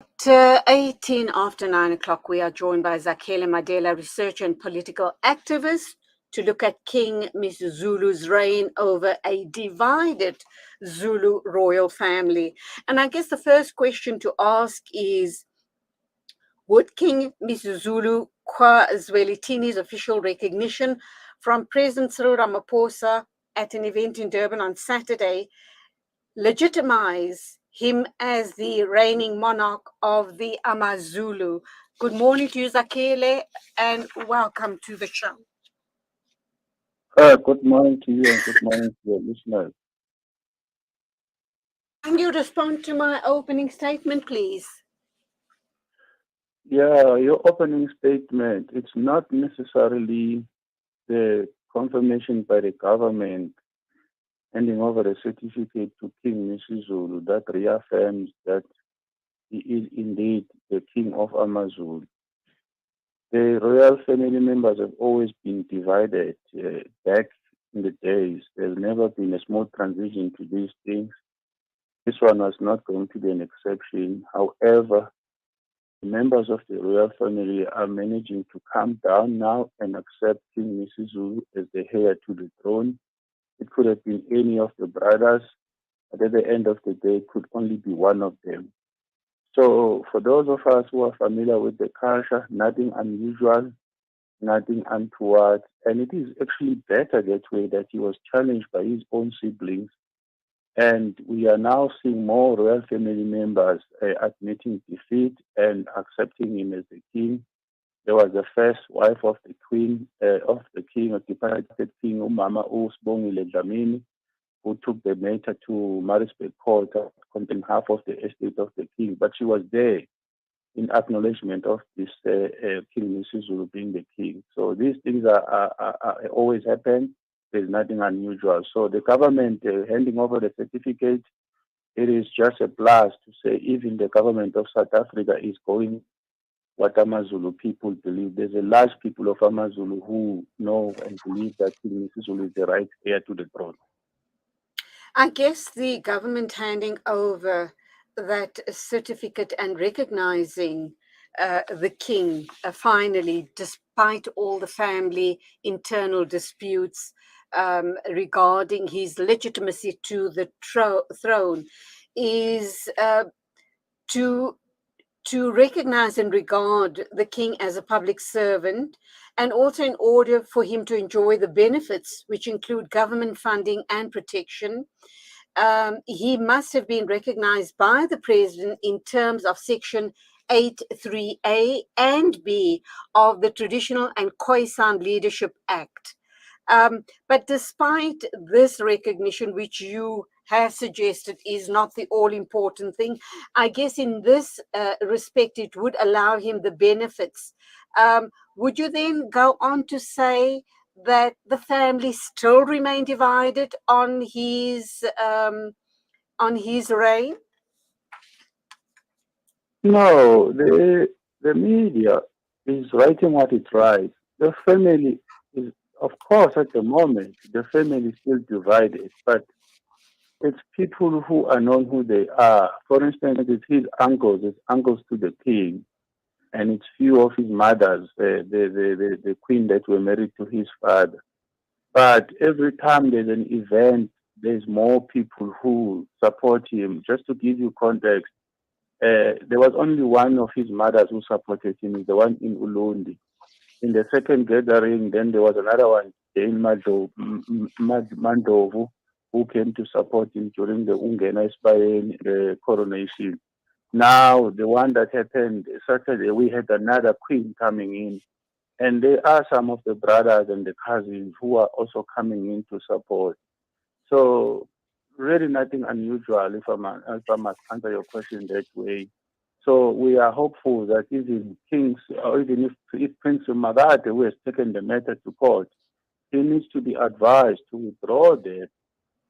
At 18 after 9 o'clock, we are joined by Zakhele Madela, researcher and political activist, to look at King Misuzulu's reign over a divided Zulu royal family. And I guess the first question to ask is, would King Misuzulu Zwelithini's official recognition from President Cyril Ramaphosa at an event in Durban on Saturday legitimize him as the reigning monarch of the AmaZulu? Good morning to you, Zakhele, and welcome to the show. Good morning to you and good morning to your listeners. Can you respond to my opening statement, please? Yeah, your opening statement, it's not necessarily the confirmation by the government handing over a certificate to King Misuzulu that reaffirms that he is indeed the king of AmaZulu. The royal family members have always been divided back in the days. There's never been a smooth transition to these things. This one was not going to be an exception. However, the members of the royal family are managing to calm down now and accept King Misuzulu as the heir to the throne. It could have been any of the brothers, but at the end of the day, it could only be one of them. So for those of us who are familiar with the culture, nothing unusual, nothing untoward, and it is actually better that way that he was challenged by his own siblings. And we are now seeing more royal family members admitting defeat and accepting him as the king. There was the first wife of the queen, of the king, of the departed king, Umama Usbongile Dlamini, who took the matter to Maritzburg Court, containing half of the estate of the king. But she was there in acknowledgement of this King Misuzulu being the king. So these things are always happen. There's nothing unusual. So the government handing over the certificate, it is just a plus to say even the government of South Africa is going what AmaZulu people believe. There's a large people of AmaZulu who know and believe that King Misuzulu is the right heir to the throne. I guess the government handing over that certificate and recognizing the king finally, despite all the family internal disputes regarding his legitimacy to the throne, is to recognize and regard the king as a public servant, and also in order for him to enjoy the benefits, which include government funding and protection. He must have been recognized by the president in terms of Section 83A and B of the Traditional and Khoisan Leadership Act. But despite this recognition, which you have suggested is not the all-important thing, I guess in this respect, it would allow him the benefits. Would you then go on to say that the family still remain divided on his reign? No, the media is writing what it writes. The family is, of course, at the moment, the family is still divided, but it's people who are known who they are. For instance, it's uncles to the king, and it's few of his mothers, the queen that were married to his father. But every time there's an event, there's more people who support him. Just to give you context, there was only one of his mothers who supported him, the one in Ulundi. In the second gathering, then there was another one, Jane Mandovu, who came to support him during the Ungena Espayen coronation. Now, the one that happened Saturday, we had another queen coming in. And there are some of the brothers and the cousins who are also coming in to support. So, really nothing unusual if I must answer your question that way. So we are hopeful that even Kings, or even if Prince Magate, who has taken the matter to court, he needs to be advised to withdraw that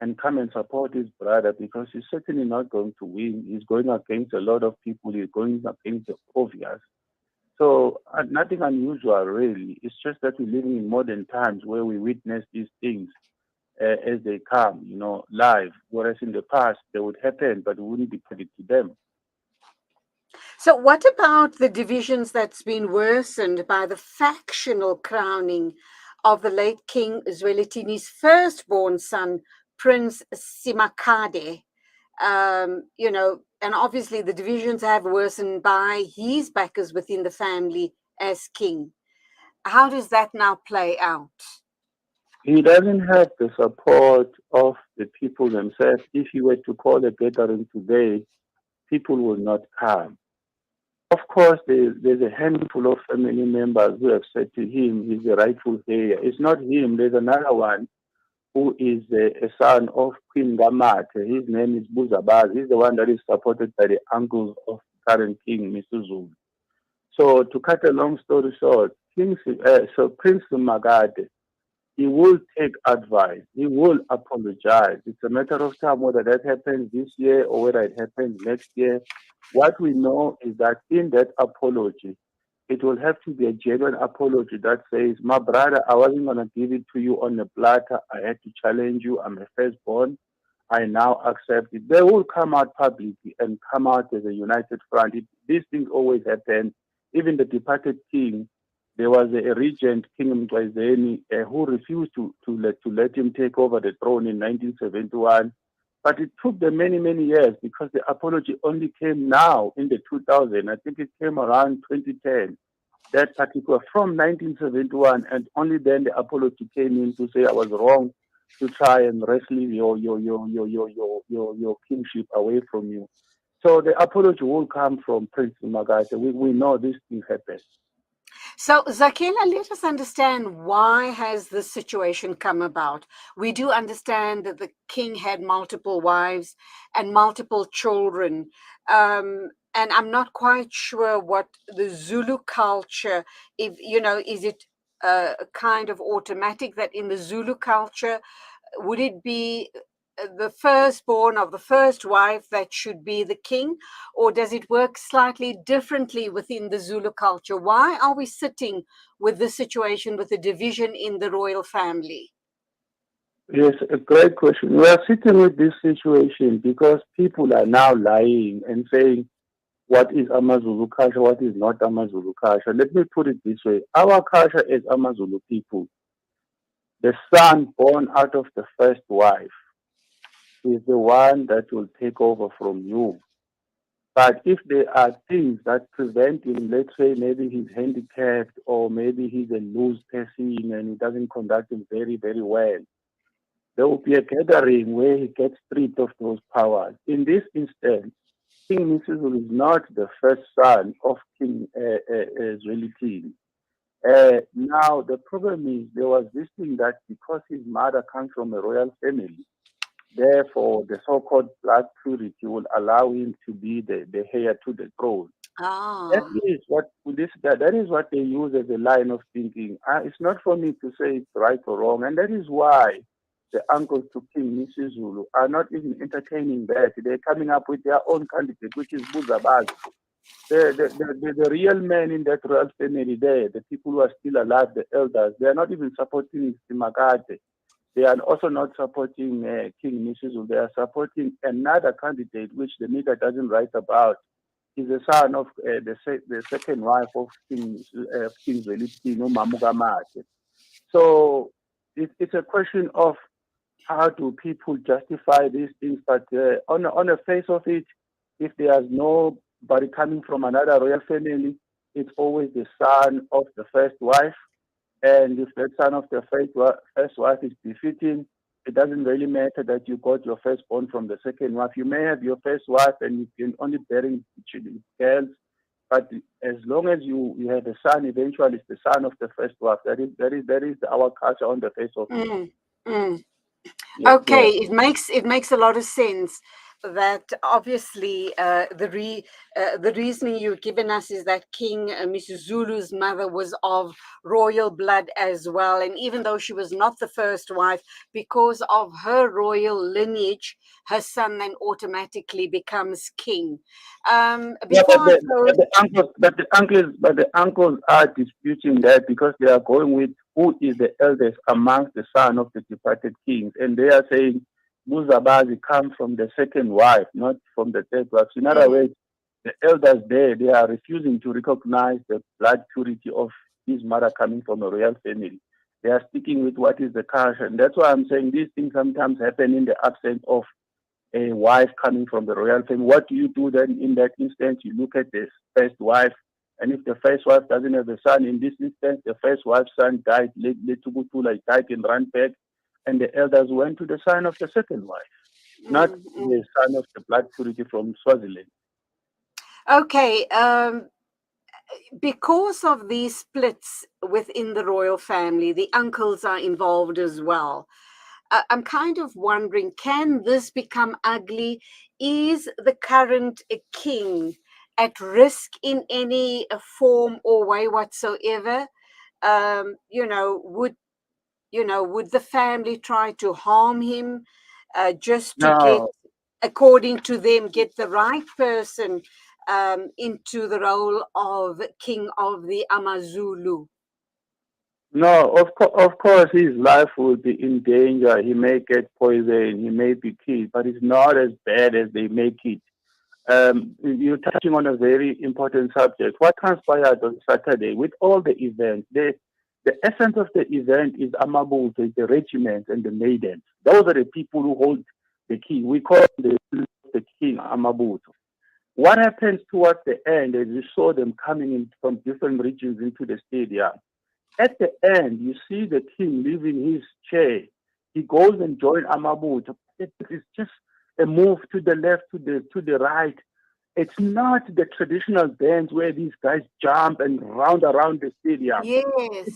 and come and support his brother, because he's certainly not going to win. He's going against a lot of people. He's going against the obvious. So nothing unusual, really. It's just that we're living in modern times where we witness these things as they come, live. Whereas in the past, they would happen, but we wouldn't be privy to them. So, what about the divisions that's been worsened by the factional crowning of the late King Zwelithini's firstborn son, Prince Simakade? And obviously the divisions have worsened by his backers within the family as king. How does that now play out? He doesn't have the support of the people themselves. If he were to call a gathering today, people will not come. Of course, there's a handful of family members who have said to him he's the rightful heir. It's not him. There's another one who is a son of Queen Gamate. His name is Buzabaz. He's the one that is supported by the uncles of current King Misuzulu. So to cut a long story short, Prince Magade, he will take advice. He will apologize. It's a matter of time whether that happens this year or whether it happens next year. What we know is that in that apology, it will have to be a genuine apology that says, my brother, I wasn't going to give it to you on a platter. I had to challenge you. I'm a firstborn. I now accept it. They will come out publicly and come out as a united front. These things always happen. Even the departed king, there was a regent, King Misuzulu, who refused to let him take over the throne in 1971. But it took them many, many years because the apology only came now in the 2000. I think it came around 2010. That particular from 1971, and only then the apology came in to say I was wrong to try and wrestle your kingship away from you. So the apology will come from Prince Magate. We know this thing happened. So, Zakhele, let us understand, why has this situation come about? We do understand that the king had multiple wives and multiple children. And I'm not quite sure what the Zulu culture, if is it kind of automatic that in the Zulu culture, would it be the firstborn of the first wife that should be the king, or does it work slightly differently within the Zulu culture? Why are we sitting with this situation with a division in the royal family? Yes, a great question. We are sitting with this situation because people are now lying and saying what is Amazulu culture, what is not Amazulu culture. Let me put it this way. Our culture as Amazulu people, the son born out of the first wife is the one that will take over from you. But if there are things that prevent him, let's say maybe he's handicapped or maybe he's a loose person and he doesn't conduct him very, very well, there will be a gathering where he gets stripped of those powers. In this instance, King Misuzulu is not the first son of King Zwelithini. Now, the problem is there was this thing that because his mother comes from a royal family, therefore the so-called blood purity will allow him to be the heir to the throne. That Ah. is what that is what they use as a line of thinking. It's not for me to say it's right or wrong, and that is why the uncles to King Misuzulu are not even entertaining that. They're coming up with their own candidate, which is Buzabaz. The real men in that royal family there, the people who are still alive, the elders, they are not even supporting Simakate. They are also not supporting King Misuzulu. They are supporting another candidate, which the media doesn't write about. He's the son of the second wife of King Zwelithini, Mamugamate. So it's a question of how do people justify these things. But on the face of it, if there's nobody coming from another royal family, it's always the son of the first wife. And if that son of the first wife is defeating, it doesn't really matter that you got your firstborn from the second wife. You may have your first wife and you can only bearing girls, but as long as you have a son, eventually it's the son of the first wife. That is our culture on the face of it. Mm, mm. Yeah, Okay, yeah. it makes a lot of sense that obviously the reasoning you've given us is that King Misuzulu's mother was of royal blood as well, and even though she was not the first wife, because of her royal lineage, her son then automatically becomes king. Yeah, Before I close, but the uncles are disputing that because they are going with who is the eldest amongst the son of the departed kings, and they are saying Muzabazi comes from the second wife, not from the third wife. So in other mm, words, the elders there, they are refusing to recognize the blood purity of his mother coming from a royal family. They are sticking with what is the culture. And that's why I'm saying these things sometimes happen in the absence of a wife coming from the royal family. What do you do then in that instance? You look at the first wife, and if the first wife doesn't have a son, in this instance, the first wife's son died, Letubutula died in Randburg, and the elders went to the son of the second wife, not the son of the blood purity from Swaziland. Okay, because of these splits within the royal family, the uncles are involved as well. I'm kind of wondering, can this become ugly? Is the current king at risk in any form or way whatsoever? Would would the family try to harm him just to get, No, according to them, get the right person into the role of king of the Amazulu? no, of course, his life will be in danger. He may get poisoned, he may be killed, but it's not as bad as they make it. You're touching on a very important subject. What transpired on Saturday with all the events, the essence of the event is Amabul, the regiments and the maidens. Those are the people who hold the king. We call the king Amabul. What happens towards the end is you saw them coming in from different regions into the stadium. At the end, you see the king leaving his chair. He goes and joins Amabut. It's just a move to the left, to the right. It's not the traditional dance where these guys jump and round around the stadium. Yes,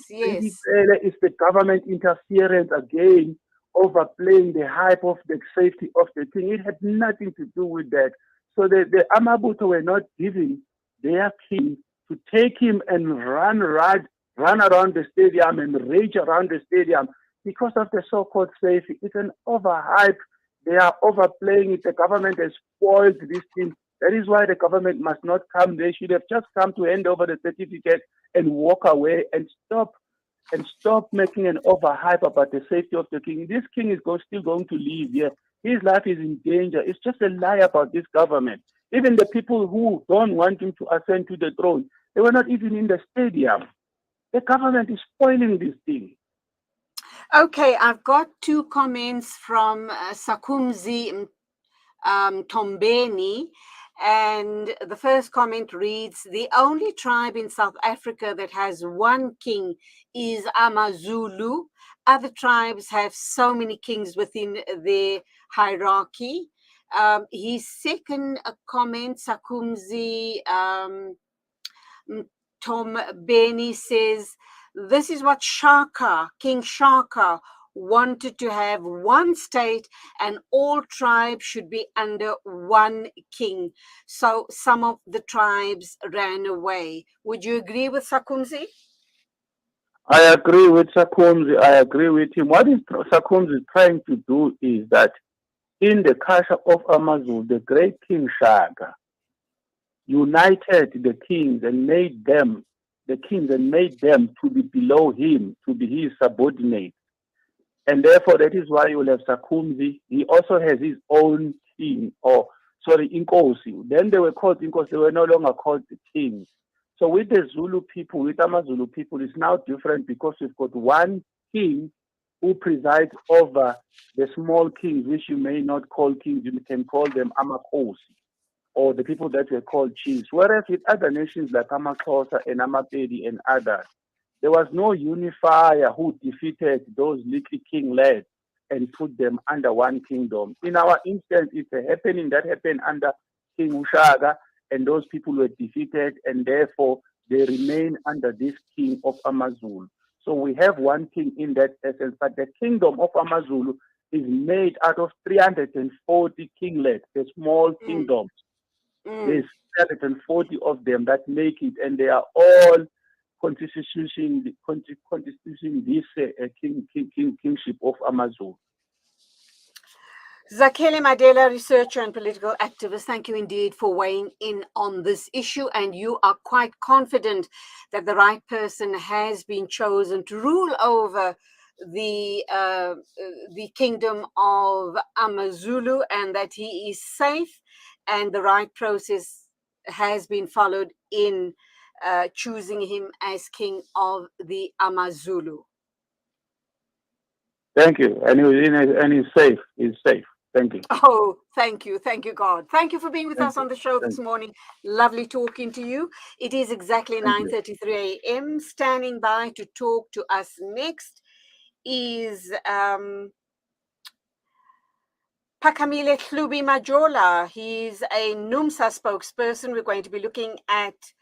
yes. It's the government interference again, overplaying the hype of the safety of the king. It had nothing to do with that. So the Amabuto were not giving their king to take him and run around the stadium and rage around the stadium because of the so-called safety. It's an overhype. They are overplaying it. The government has spoiled this thing. That is why the government must not come. They should have just come to hand over the certificate and walk away and stop making an overhype about the safety of the king. This king is still going to live here. His life is in danger. It's just a lie about this government. Even the people who don't want him to ascend to the throne, they were not even in the stadium. The government is spoiling this thing. Okay, I've got two comments from Sakumzi Tombeni. And the first comment reads, the only tribe in South Africa that has one king is Amazulu. Other tribes have so many kings within their hierarchy. His second comment, Sakumzi Tom Benny says, this is what King Shaka, wanted to have one state and all tribes should be under one king. So some of the tribes ran away. Would you agree with Sakumzi? I agree with Sakumzi. I agree with him. What Sakumzi is trying to do is that in the culture of Amazulu, the great King Shaka united the kings and made them to be below him, to be his subordinate. And therefore, that is why you will have Sakumzi. He also has his own king, Inkosi. Then they were called Inkosi, they were no longer called the kings. So with the Zulu people, with Amazulu people, it's now different because we've got one king who presides over the small kings, which you may not call kings, you can call them Amakosi, or the people that were called chiefs. Whereas with other nations like Amaxhosa and Amapedi and others, there was no unifier who defeated those little kinglets and put them under one kingdom. In our instance, it's a happening that happened under King Ushaka, and those people were defeated, and therefore they remain under this king of Amazulu. So we have one king in that essence, but the kingdom of Amazulu is made out of 340 kinglets, the small kingdoms. There's 340 of them that make it, and they are all constituting this kingship of Amazulu. Zakhele Madela, researcher and political activist, thank you indeed for weighing in on this issue. And you are quite confident that the right person has been chosen to rule over the kingdom of Amazulu, and that he is safe and the right process has been followed in choosing him as king of the AmaZulu. Thank you. And he's safe. He's safe. Thank you. Oh, thank you. Thank you, God. Thank you for being with Thank us you. on the show Thank this you. morning. Lovely talking to you. It is exactly Thank you. 9:33 a.m. Standing by to talk to us next is Phakamile Hlubi Majola. He's a NUMSA spokesperson. We're going to be looking at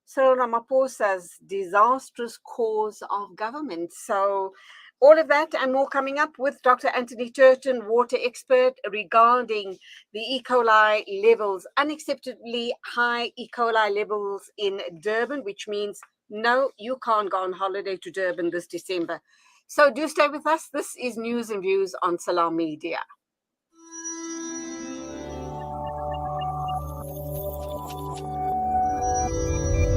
Cyril Ramaphosa's disastrous course of government. So all of that and more coming up with Dr. Anthony Turton, water expert, regarding the E. coli levels, unacceptably high E. coli levels in Durban, which means no, you can't go on holiday to Durban this December. So do stay with us. This is News and Views on Salam Media.